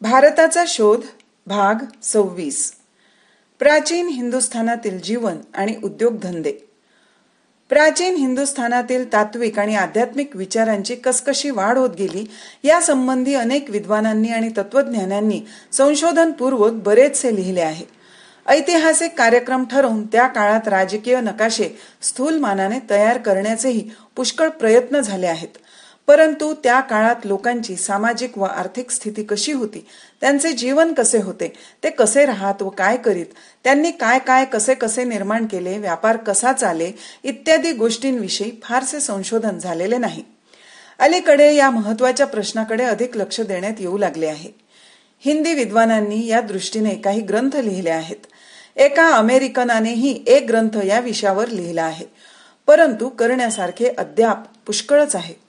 भारताचा शोध भाग 26. प्राचीन हिंदुस्थानातील जीवन आणि उद्योगधंदे. प्राचीन हिंदुस्थानातील तात्विक आणि आध्यात्मिक विचारांची कसकशी वाढ होत गेली यासंबंधी अनेक विद्वानांनी आणि तत्वज्ञानांनी संशोधनपूर्वक बरेचसे लिहिले आहे. ऐतिहासिक कार्यक्रम ठरवून त्या काळात राजकीय नकाशे स्थूलमानाने तयार करण्याचेही पुष्कळ प्रयत्न झाले आहेत. परंतु त्या काळात लोकांची सामाजिक व आर्थिक स्थिती कशी होती, त्यांचे जीवन कसे होते, ते कसे राहत व काय करीत, त्यांनी काय काय कसे कसे निर्माण केले, व्यापार कसा चाले इत्यादी गोष्टींविषयी फारसे संशोधन झालेले नाही. अलीकडे या महत्वाच्या प्रश्नाकडे अधिक लक्ष देण्यात येऊ लागले आहे. हिंदी विद्वानांनी या दृष्टीने काही ग्रंथ लिहिले आहेत. एका अमेरिकनानेही एक ग्रंथ या विषयावर लिहिला आहे, परंतु करण्यासारखे अद्याप पुष्कळच आहे.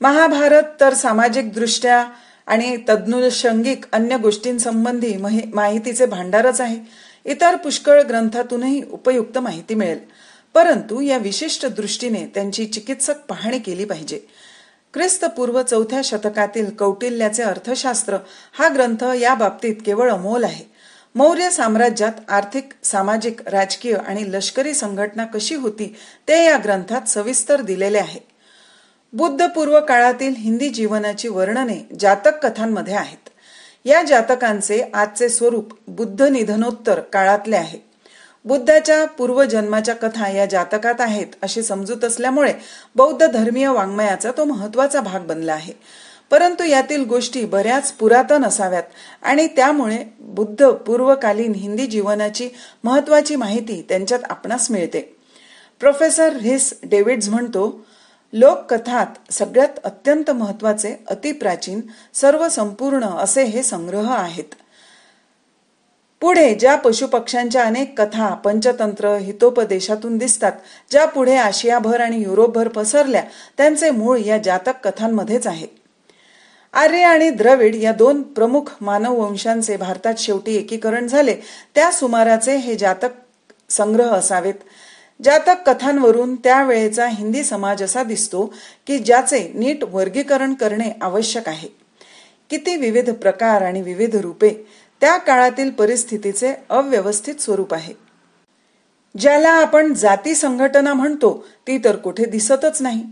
महाभारत तर सामाजिक दृष्ट्या आणि तद्नुषंगिक अन्य गोष्टींसंबंधी माहितीचे भांडारच आहे. इतर पुष्कळ ग्रंथातूनही उपयुक्त माहिती मिळेल, परंतु या विशिष्ट दृष्टीने त्यांची चिकित्सक पाहणी केली पाहिजे. ख्रिस्तपूर्व 4थ्या शतकातील कौटिल्याचे अर्थशास्त्र हा ग्रंथ या बाबतीत केवळ अमोल आहे. मौर्य साम्राज्यात आर्थिक, सामाजिक, राजकीय आणि लष्करी संघटना कशी होती ते या ग्रंथात सविस्तर दिलेले आहे. बुद्धपूर्व काळातील हिंदी जीवनाची वर्णने जातक कथांमध्ये आहेत. या जातकांचे आजचे स्वरूप बुद्ध निधनोत्तर काळातले आहे. बुद्धाच्या पूर्वजन्माच्या कथा या जातकात आहेत अशी समजूत असल्यामुळे बौद्ध धर्मीय वाङ्मयाचा तो महत्वाचा भाग बनला आहे. परंतु यातील गोष्टी बऱ्याच पुरातन असाव्यात आणि त्यामुळे बुद्ध पूर्वकालीन हिंदी जीवनाची महत्वाची माहिती त्यांच्यात आपणास मिळते. प्रोफेसर रिस डेव्हिड्स म्हणतो, लोककथात सगळ्यात अत्यंत महत्वाचे, अतिप्राचीन, सर्वसंपूर्ण असे हे संग्रह आहेत. पुढे ज्या पशुपक्ष्यांच्या अनेक कथा पंचतंत्र हितोपदेशातून दिसतात, ज्या पुढे आशियाभर आणि युरोपभर पसरल्या, त्यांचे मूळ या जातक कथांमध्येच आहे. आर्य आणि द्रविड या दोन प्रमुख मानववंशांचे भारतात शेवटी एकीकरण झाले त्या सुमाराचे हे जातक संग्रह असावेत. जातक कथांवरून त्यावेळेचा हिंदी समाज असा दिसतो की ज्याचे नीट वर्गीकरण करणे आवश्यक आहे. किती विविध प्रकार आणि विविध रूपे, त्या काळातील परिस्थितीचे अव्यवस्थित स्वरूप आहे. ज्याला आपण जाती संघटना म्हणतो ती तर कुठे दिसतच नाही.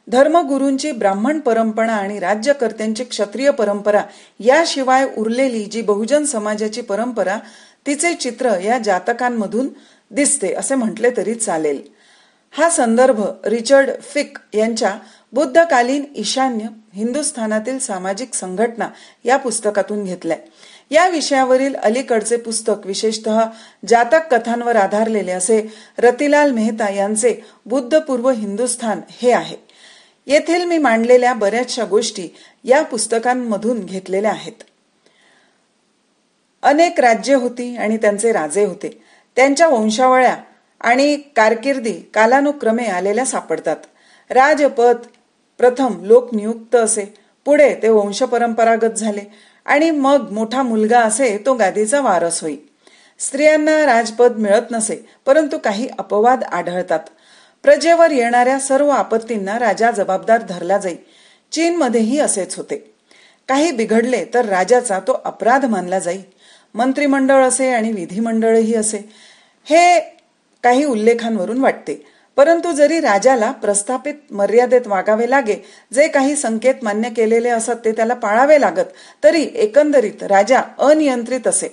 धर्मगुरूंची ब्राह्मण परंपरा आणि राज्यकर्त्यांची क्षत्रिय परंपरा याशिवाय उरलेली जी बहुजन समाजाची परंपरा, तिचे चित्र या जातकांमधून दिसते असे म्हटले तरी चालेल. हा संदर्भ रिचर्ड फिक यांच्या बुद्धकालीन ईशान्य हिंदुस्थानातील सामाजिक संघटना या पुस्तकातून घेतलाय. या विषयावरील अलीकडचे पुस्तक विशेषतः जातक कथांवर आधारलेले असे रतिलाल मेहता यांचे बुद्धपूर्व हिंदुस्थान हे आहे. येथील मी मांडलेल्या बऱ्याचशा गोष्टी या पुस्तकांमधून घेतलेल्या आहेत. अनेक राज्ये होती आणि त्यांचे राजे होते. त्यांच्या वंशावळ्या आणि कारकिर्दी कालानुक्रमे आलेल्या सापडतात. राजपद प्रथम लोकनियुक्त असे, पुढे ते वंशपरंपरागत झाले आणि मग मोठा मुलगा असे तो गादीचा वारस होई. स्त्रियांना राजपद मिळत नसे, परंतु काही अपवाद आढळतात. प्रजेवर येणाऱ्या सर्व आपत्तींना राजा जबाबदार धरला जाई. चीनमध्येही असेच होते. काही बिघडले तर राजाचा तो अपराध मानला जाई. मंत्रिमंडळ असे आणि विधिमंडळही असे. हे काही उल्लेखांवरून वाटते. परंतु जरी राजाला प्रस्थापित मर्यादेत वागावे लागे, जे काही संकेत मान्य केलेले असत ते त्याला पाळावे लागत, तरी एकंदरीत राजा अनियंत्रित असे.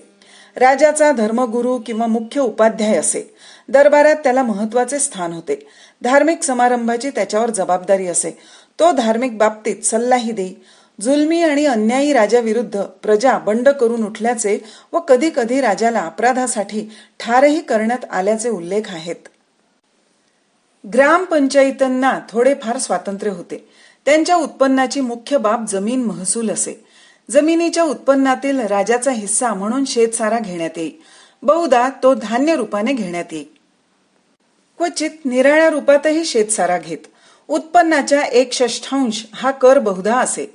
राजाचा धर्मगुरू किंवा मुख्य उपाध्याय असे. दरबारात त्याला महत्वाचे स्थान होते. धार्मिक समारंभाची त्याच्यावर जबाबदारी असे. तो धार्मिक बाबतीत सल्लाही देई. जुलमी आणि अन्यायी राजाविरुद्ध प्रजा बंड करून उठल्याचे व कधी कधी राजाला अपराधासाठी ठारही करण्यात आल्याचे उल्लेख आहेत. ग्रामपंचायतींना थोडेफार स्वातंत्र्य होते. त्यांच्या उत्पन्नाची मुख्य बाब जमीन महसूल असे. जमिनीच्या उत्पन्नातील राजाचा हिस्सा म्हणून शेतसारा घेण्यात येई. बहुधा तो धान्य रूपाने घेण्यात येई. क्वचित निराळ्या रूपातही शेतसारा घेत. उत्पन्नाच्या 1/6 हा कर बहुधा असे.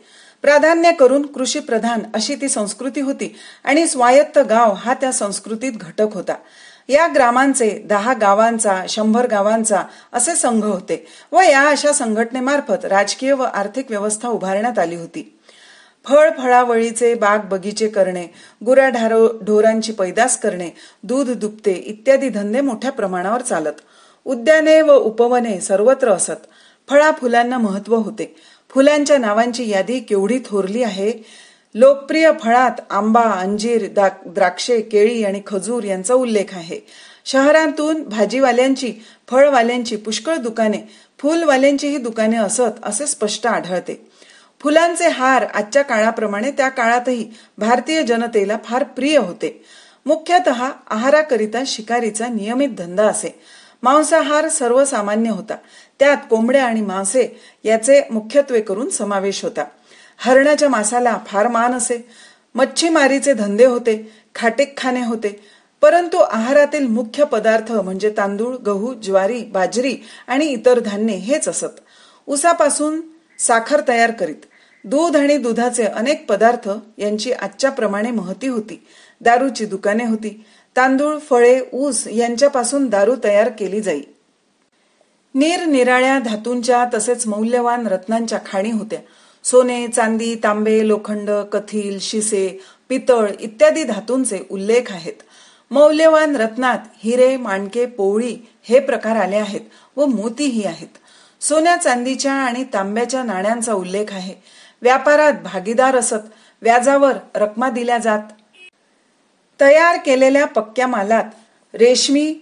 प्राधान्य करून कृषी प्रधान अशी ती संस्कृती होती आणि स्वायत्त गाव हा त्या संस्कृतीत घटक होता. या ग्रामांचे 10 गावांचा 100 गावांचा असे संघ होते व या अशा संघटनेमार्फत राजकीय व आर्थिक व्यवस्था उभारण्यात आली होती. फळावळीचे बाग बगीचे करणे, ढोरांची पैदास करणे, दूध दुभते इत्यादी धंदे मोठ्या प्रमाणावर चालत. उद्याने व उपवने सर्वत्र असत. फुलांना महत्व होते. फुलांच्या नावांची यादी केवढी थोरली आहे. लोकप्रिय फळात आंबा, अंजीर, द्राक्षे, केळी आणि खजूर यांचा उल्लेख आहे. शहरांतून भाजीवाल्यांची, फळवाल्यांची पुष्कळ दुकाने, फुलवाल्यांचीही दुकाने असत असे स्पष्ट आढळते. फुलांचे हार आजच्या काळाप्रमाणे त्या काळातही भारतीय जनतेला फार प्रिय होते. मुख्यतः आहाराकरिता शिकारीचा नियमित धंदा असे. मांसाहार सर्वसामान्य होता. त्यात कोंबड्या आणि मासे याचे मुख्यत्वे करून समावेश होता. हरणाच्या मांसाला फार मान असे. मच्छीमारीचे धंदे होते. खाटेकखाने होते. परंतु आहारातील मुख्य पदार्थ म्हणजे तांदूळ, गहू, ज्वारी, बाजरी आणि इतर धान्ये हेच असत. ऊसापासून साखर तयार करीत. दूध आणि दुधाचे अनेक पदार्थ यांची आजच्या प्रमाणे महती होती. दारूची दुकाने होती. तांदूळ, फळे, ऊस यांच्यापासून दारू तयार केली जाई. निरनिराळ्या धातूंच्या तसेच मौल्यवान रत्नांच्या खाणी होत्या. सोने, चांदी, तांबे, लोखंड, कथील, शिसे, पितळ इत्यादी धातूंचे उल्लेख आहेत. मौल्यवान रत्नात हिरे, माणके, पोवळी हे प्रकार आले आहेत व मोतीही आहेत. सोन्या, चांदीच्या आणि तांब्याच्या नाण्यांचा उल्लेख आहे. व्यापारात भागीदार असत. व्याजावर रकमा दिल्या जात. तयार केलेल्या पक्क्या मालात रेशमी,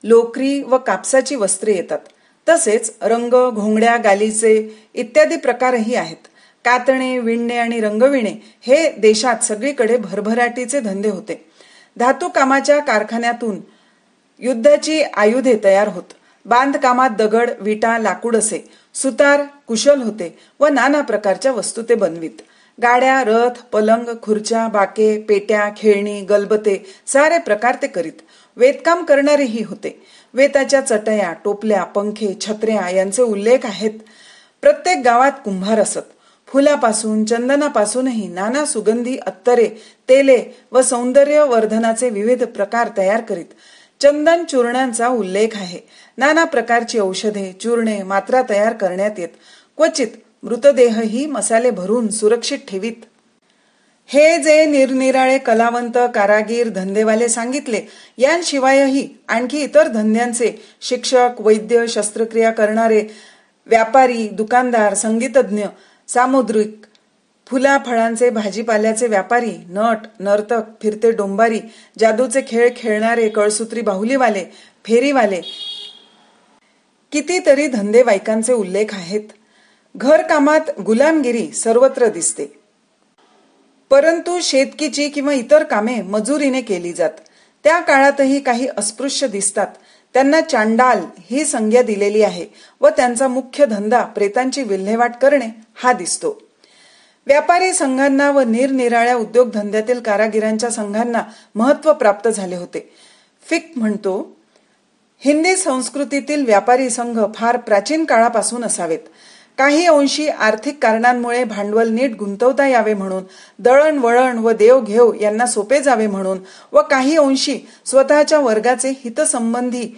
लोकरी व कापसाची वस्त्रे येतात. तसेच रंग, घोंगड्या, गालीचे इत्यादी प्रकारही आहेत. कातणे, विणणे आणि रंगविणे हे देशात सगळीकडे भरभराटीचे धंदे होते. धातुकामाच्या कारखान्यातून युद्धाची आयुधे तयार होत. बांधकामात दगड, विटा, लाकूड असे. सुतार कुशल होते व नाना प्रकारच्या वस्तू ते बनवीत. गाड्या, रथ, पलंग, खुर्च्या, बाके, पेट्या, खेळणी, गलबते सारे प्रकार ते करीत. वेदकाम करणारेही होते. वेताच्या चटया, टोपल्या, पंखे, छत्र्या यांचे उल्लेख आहेत. प्रत्येक गावात कुंभार असत. फुलापासून, चंदनापासूनही नाना सुगंधी अत्तरे, तेले व सौंदर्यवर्धनाचे विविध प्रकार तयार करीत. चंदन चूर्णांचा उल्लेख आहे. नाना प्रकारची औषधे, चूर्णे, मात्रा तयार करण्यात येत. क्वचित मृतदेहही मसाले भरून सुरक्षित ठेवीत. हे जे निरनिराळे कलावंत, कारागीर, धंदेवाले सांगितले, यांशिवायही आणखी इतर धंद्यांचे शिक्षक, वैद्य, शस्त्रक्रिया करणारे, व्यापारी, दुकानदार, संगीतज्ञ, सामुद्रिक, फळांचे, भाजीपाल्याचे व्यापारी, नट, नर्तक, फिरते डोंबारी, जादूचे खेळ खेळणारे, कळसूत्री बाहुलीवाले, फेरीवाले कितीतरी धंदेवाईकांचे उल्लेख आहेत. घरकामात गुलामगिरी सर्वत्र दिसते. परंतु शेतकीची किंवा इतर कामे मजुरीने केली जात. त्या काळातही काही अस्पृश्य दिसतात. त्यांना चांडाल ही संज्ञा दिलेली आहे व त्यांचा मुख्य धंदा प्रेतांची विल्हेवाट करणे हा दिसतो. व्यापारी संघांना व निरनिराळ्या उद्योगधंद्यातील कारागिरांच्या संघांना महत्व प्राप्त झाले होते. फिक म्हणतो, हिंदी संस्कृतीतील व्यापारी संघ फार प्राचीन काळापासून असावेत. काही अंशी आर्थिक कारणांमुळे भांडवल नीट गुंतवता यावे म्हणून, दळणवळण व देवघेव यांना सोपे जावे म्हणून व काही अंशी स्वतःच्या वर्गाचे हितसंबंधी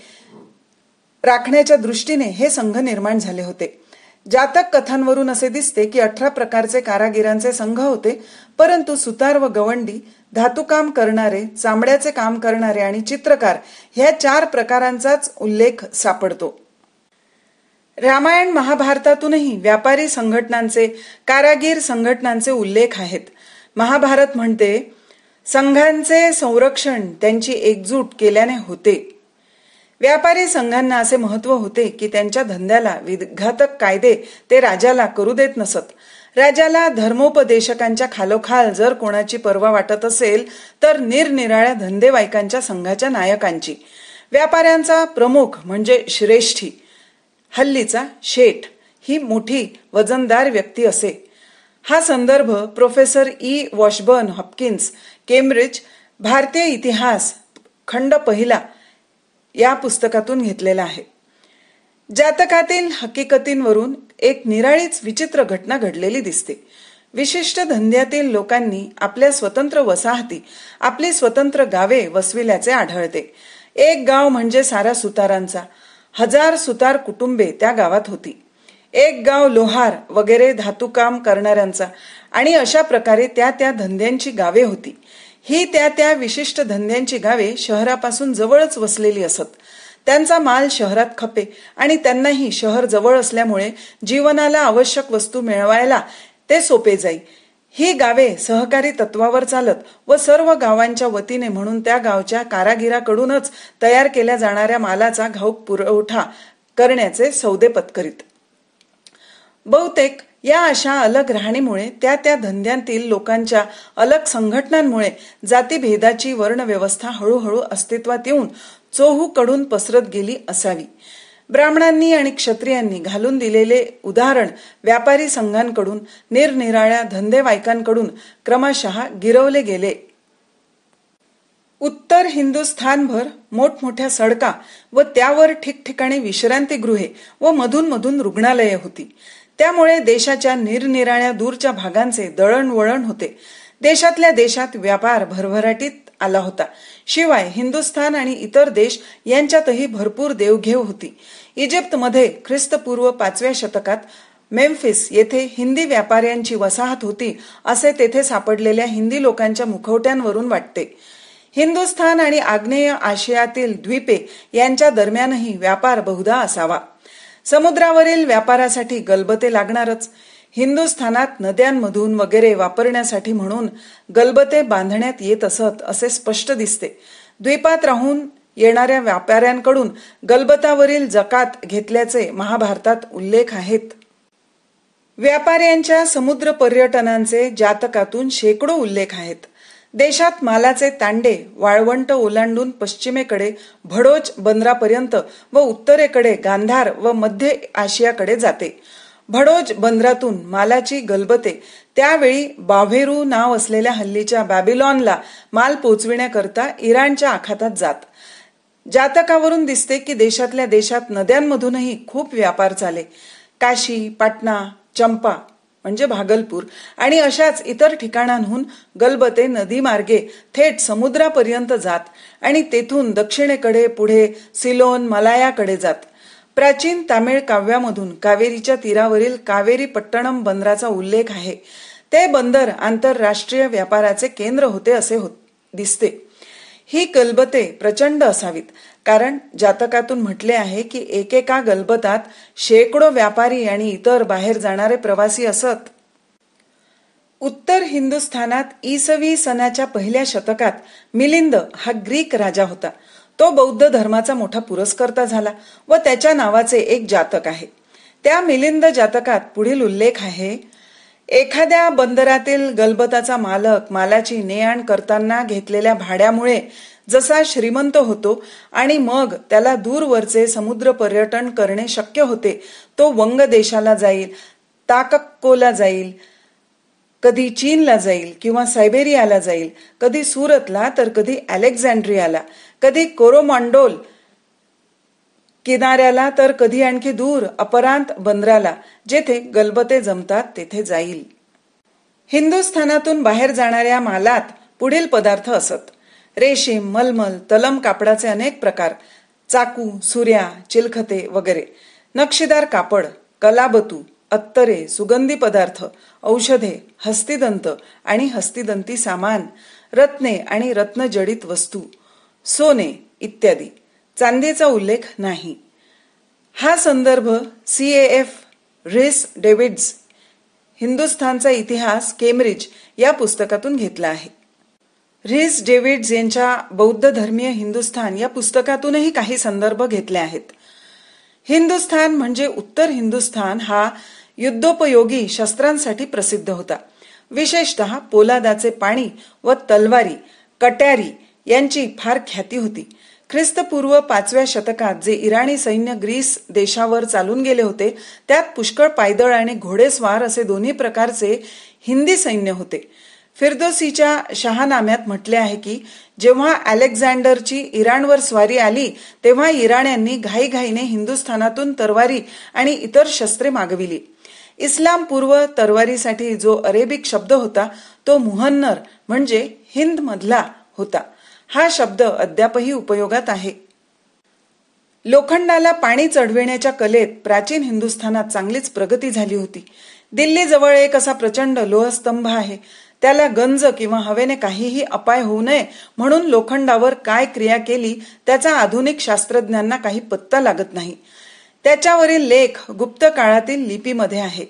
राखण्याच्या दृष्टीने हे संघ निर्माण झाले होते. जातक कथांवरून असे दिसते की 18 प्रकारचे कारागिरांचे संघ होते. परंतु सुतार व गवंडी, धातुकाम करणारे, चामड्याचे काम करणारे आणि चित्रकार ह्या 4 प्रकारांचाच उल्लेख सापडतो. रामायण महाभारतातूनही व्यापारी संघटनांचे, कारागीर संघटनांचे उल्लेख आहेत. महाभारत म्हणते, संघांचे संरक्षण त्यांची एकजूट केल्याने होते. व्यापारी संघांना असे महत्व होते की त्यांच्या धंद्याला विघातक कायदे ते राजाला करू देत नसत. राजाला धर्मोपदेशकांच्या खालोखाल जर कोणाची पर्वा वाटत असेल तर निरनिराळ्या धंदेवाईकांच्या संघाच्या नायकांची. व्यापाऱ्यांचा प्रमुख म्हणजे श्रेष्ठी, हल्लीचा शेठ ही मोठी वजनदार व्यक्ती असे. हा संदर्भ professor E. Washburn Hopkins, Cambridge, भारतीय इतिहास खंड 1 या पुस्तकातून घेतलेला आहे. जातकातील हकीकतींवरून एक निराळीच विचित्र घटना घडलेली दिसते. विशिष्ट धंद्यातील लोकांनी आपल्या स्वतंत्र वसाहती, आपली स्वतंत्र गावे वसविल्याचे आढळते. एक गाव म्हणजे सारा सुतारांचा. 1000 सुतार कुटुंबे त्या गावात होती. एक गाव लोहार वगैरे धातुकाम करणाऱ्यांचा आणि अशा प्रकारे त्या त्या धंद्यांची गावे होती. ही त्या त्या विशिष्ट धंद्यांची गावे शहरापासून जवळच वसलेली असत. त्यांचा माल शहरात खपे आणि त्यांनाही शहर जवळ असल्यामुळे जीवनाला आवश्यक वस्तू मिळवायला ते सोपे जाई. ही गावे सहकारी तत्वावर चालत व सर्व गावांच्या वतीने म्हणून त्या गावच्या कारागिराकडूनच तयार केल्या जाणाऱ्या मालाचा घाऊक पुरवठा करण्याचे सौदे पत्करीत. बहुतेक या अशा अलग राहणीमुळे त्या त्या धंद्यांतील लोकांच्या अलग संघटनांमुळे जातीभेदाची वर्णव्यवस्था हळूहळू अस्तित्वात येऊन चोहूकडून पसरत गेली असावी. ब्राह्मणांनी आणि क्षत्रियांनी घालून दिलेले उदाहरण व्यापारी संघांकडून निरनिराळ्या धंदेवाईकांकडून क्रमशः गिरवले गेले. उत्तर हिंदुस्थानभर मोठमोठ्या सडका व त्यावर ठिकठिकाणी विश्रांतीगृहे व मधून मधून रुग्णालये होती. त्यामुळे देशाच्या निरनिराळ्या दूरच्या भागांचे दळणवळण होते. देशातल्या देशात व्यापार भरभराटीत आला होता. शिवाय हिंदुस्थान आणि इतर देश यांच्यातही भरपूर देवघेव होती. इजिप्तमध्ये ख्रिस्तपूर्व 5व्या शतकात मेम्फिस येथे हिंदी व्यापाऱ्यांची वसाहत होती असे तेथे सापडलेल्या हिंदी लोकांच्या मुखवट्यांवरून वाटते. हिंदुस्थान आणि आग्नेय आशियातील द्वीपे यांच्या दरम्यानही व्यापार बहुधा असावा. समुद्रावरील व्यापारासाठी गलबते लागणारच. हिंदुस्थानात नद्यांमधून वगैरे वापरण्यासाठी म्हणून गलबते बांधण्यात येत असत असे स्पष्ट दिसते. द्वीपात राहून येणाऱ्या व्यापाऱ्यांकडून गलबतावरील जकात घेतल्याचे महाभारतात उल्लेख आहेत. व्यापाऱ्यांच्या समुद्र पर्यटनांचे जातकातून शेकडो उल्लेख आहेत. देशात मालाचे तांडे वाळवंट ओलांडून पश्चिमेकडे भडोच बंदरापर्यंत व उत्तरेकडे गांधार व मध्य आशियाकडे जाते. भडोज बंदरातून मालाची गलबते त्यावेळी बाव्हेरू नाव असलेल्या हल्लीच्या बॅबिलॉनला माल पोचविण्याकरता इराणच्या आखातात जात. जातकावरून दिसते की देशातल्या देशात नद्यांमधूनही खूप व्यापार चाले. काशी, पाटणा, चंपा म्हणजे भागलपूर आणि अशाच इतर ठिकाणांहून गलबते नदी मार्गे थेट समुद्रापर्यंत जात आणि तेथून दक्षिणेकडे पुढे सिलोन, मलायाकडे जात. प्राचीन तामिळ काव्यामधून कावेरीच्या तीरावरील कावेरी पट्टणम बंदराचा उल्लेख आहे. ते बंदर आंतरराष्ट्रीय व्यापाराचे केंद्र होते असे दिसते. ही गलबते प्रचंड असावीत, कारण जातकातून म्हटले आहे की एकेका गलबतात शेकडो व्यापारी आणि इतर बाहेर जाणारे प्रवासी असत. उत्तर हिंदुस्थानात इसवी सनाच्या पहिल्या शतकात मिलिंद हा ग्रीक राजा होता. तो बौद्ध धर्माचा मोठा पुरस्कर्ता झाला व त्याच्या नावाचे एक जातक आहे. त्या मिलिंद जातकात पुढील उल्लेख आहे. एखाद्या बंदरातील गलबताचा मालक मालाची ने-आण करताना घेतलेल्या भाड्यामुळे जसा श्रीमंत होतो आणि मग त्याला दूरवरचे समुद्र पर्यटन करणे शक्य होते, तो वंग देशाला जाईल, ताकक्कोला जाईल, कधी चीनला जाईल किंवा सायबेरियाला जाईल, कधी सुरतला तर कधी अलेक्झांड्रियाला, कधी कोरोमांडोल किनाऱ्याला तर कधी आणखी दूर अपरांत बंदराला, जेथे गलबते जमतात तेथे जाईल. हिंदुस्थानातून बाहेर जाणाऱ्या मालात पुढील पदार्थ असत. रेशीम, मलमल, तलम कापडाचे अनेक प्रकार, चाकू, सुऱ्या, चिलखते वगैरे, नक्षीदार कापड, कलाबतू, अत्तरे, सुगंधी पदार्थ, औषधे, हस्तिदंत आणि हस्तिदंती सामान, रत्ने आणि रत्नजडित वस्तू, सोने इत्यादी. चांदीचा उल्लेख नाही. हा संदर्भ CAF रिस डेव्हिड्स हिंदुस्थानचा इतिहास केम्ब्रिज या पुस्तकातून घेतला आहे. रिस डेव्हिड्स यांच्या बौद्ध धर्मीय हिंदुस्थान या पुस्तकातूनही काही संदर्भ घेतले आहेत. हिंदुस्थान म्हणजे उत्तर हिंदुस्थान हा युद्धोपयोगी शस्त्रांसाठी प्रसिद्ध होता. विशेषतः पोलादाचे पाणी व तलवारी, कट्यारी यांची फार ख्याती होती. ख्रिस्तपूर्व 5व्या शतकात जे इराणी सैन्य ग्रीस देशावर चालून गेले होते, त्यात पुष्कळ पायदळ आणि घोडेस्वार असे दोन्ही प्रकारचे हिंदी सैन्य होते. फिरदोसीच्या शहानाम्यात म्हटले आहे की जेव्हा अलेक्झांडरची इराणवर स्वारी आली तेव्हा इराण्यांनी घाईघाईने हिंदुस्थानातून तरवारी आणि इतर शस्त्रे मागविली. इस्लाम पूर्व तरवारीसाठी जो अरेबिक शब्द होता तो मुहन्नर म्हणजे हिंद मधला होता. हा शब्द अद्यापही उपयोगात आहे. लोखंडाला पाणी चढविण्याच्या कलेत प्राचीन हिंदुस्थानात चांगलीच प्रगती झाली होती. दिल्लीजवळ एक असा प्रचंड लोहस्तंभ आहे. त्याला गंज किंवा हवेने काहीही अपाय होऊ नये म्हणून लोखंडावर काय क्रिया केली त्याचा आधुनिक शास्त्रज्ञांना काही पत्ता लागत नाही. त्याच्यावरील लेख गुप्त काळातील लिपीमध्ये आहे.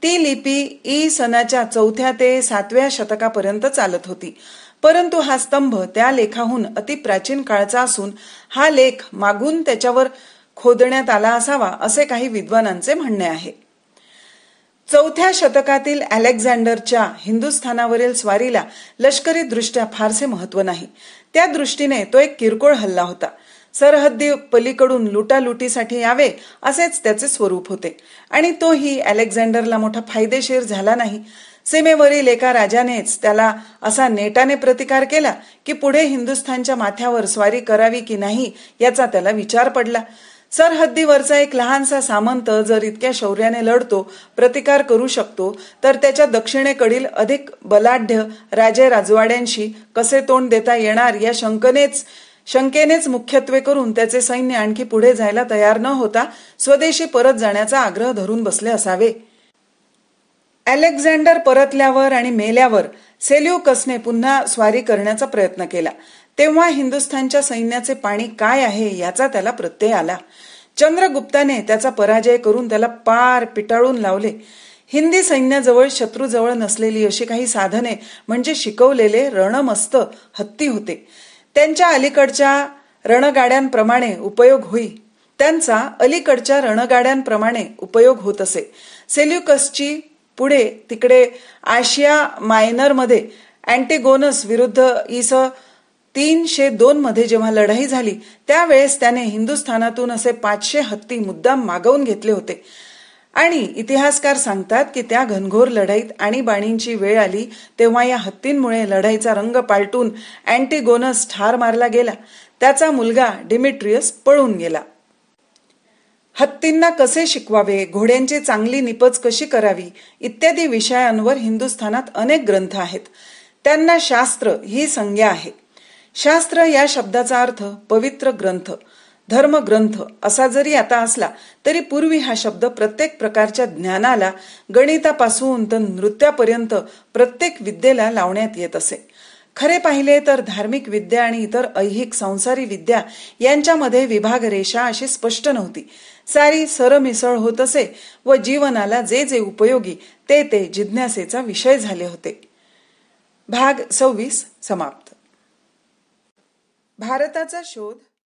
ती लिपी इ सनाच्या 4थ्या ते 7व्या शतकापर्यंत चालत होती. परंतु हा स्तंभ त्या लेखाहून अति प्राचीन काळचा असून हा लेख मागून त्याच्यावर खोदण्यात आला असावा असे काही विद्वानांचे म्हणणे आहे. 4थ्या शतकातील अलेक्झांडरच्या हिंदुस्थानावरील स्वारीला लष्करी दृष्ट्या फारसे महत्व नाही. त्या दृष्टीने तो एक किरकोळ हल्ला होता. सरहद्दी पलीकडून लुटालुटीसाठी यावे असेच त्याचे स्वरूप होते आणि तोही अलेक्झांडरला मोठा फायदेशीर झाला नाही. सीमेवरील एका राजानेच त्याला असा नेटाने प्रतिकार केला की पुढे हिंदुस्थानच्या माथ्यावर स्वारी करावी की नाही याचा त्याला विचार पडला. सरहद्दीवरचा एक लहानसा सामंत जर इतक्या शौर्याने लढतो, प्रतिकार करू शकतो, तर त्याच्या दक्षिणेकडील अधिक बलाढ्य राजे राजवाड्यांशी कसे तोंड देता येणार या शंकेनेच मुख्यत्वे करून त्याचे सैन्य आणखी पुढे जायला तयार न होता स्वदेशी परत जाण्याचा आग्रह धरून बसले असावे. अलेक्झांडर परतल्यावर आणि मेल्यावर सेल्युकसने पुन्हा स्वारी करण्याचा प्रयत्न केला. तेव्हा हिंदुस्थानच्या सैन्याचे पाणी काय आहे याचा त्याला प्रत्यय आला. चंद्रगुप्ताने त्याचा पराजय करून त्याला पार पिटाळून लावले. हिंदी सैन्याजवळ शत्रूजवळ नसलेली अशी काही साधने म्हणजे शिकवलेले रणमस्त हत्ती होते. त्यांच्या अलीकडच्या रणगाड्यांप्रमाणे उपयोग होत असे. सेल्युकसची पुढे तिकडे आशिया मायनरमध्ये अँटिगोनस विरुद्ध इ.स. 302 मध्ये जेव्हा लढाई झाली त्यावेळेस त्याने हिंदुस्थानातून असे 500 हत्ती मुद्दाम मागवून घेतले होते आणि इतिहासकार सांगतात की त्या घनघोर लढाईत आणीबाणींची वेळ आली तेव्हा या हत्तींमुळे लढाईचा रंग पालटून अँटिगोनस ठार मारला गेला. त्याचा मुलगा डिमिट्रियस पळून गेला. हत्तींना कसे शिकवावे, घोड्यांची चांगली निपज कशी करावी इत्यादी विषयांवर हिंदुस्थानात अनेक ग्रंथ आहेत. त्यांना शास्त्र ही संज्ञा आहे. शास्त्र या शब्दाचा अर्थ पवित्र ग्रंथ, धर्मग्रंथ असा जरी आता असला तरी पूर्वी हा शब्द प्रत्येक प्रकारच्या ज्ञानाला, गणितापासून तर नृत्यापर्यंत प्रत्येक विद्येला लावण्यात येत असे. खरे पाहिले तर धार्मिक विद्या आणि इतर ऐहिक संसारी विद्या यांच्यामध्ये विभाग रेषा अशी स्पष्ट नव्हती. सारी सरमिसळ होत असे व जीवनाला जे जे उपयोगी ते जिज्ञासेचा विषय झाले होते. भाग 26 समाप्त. भारताचा शोध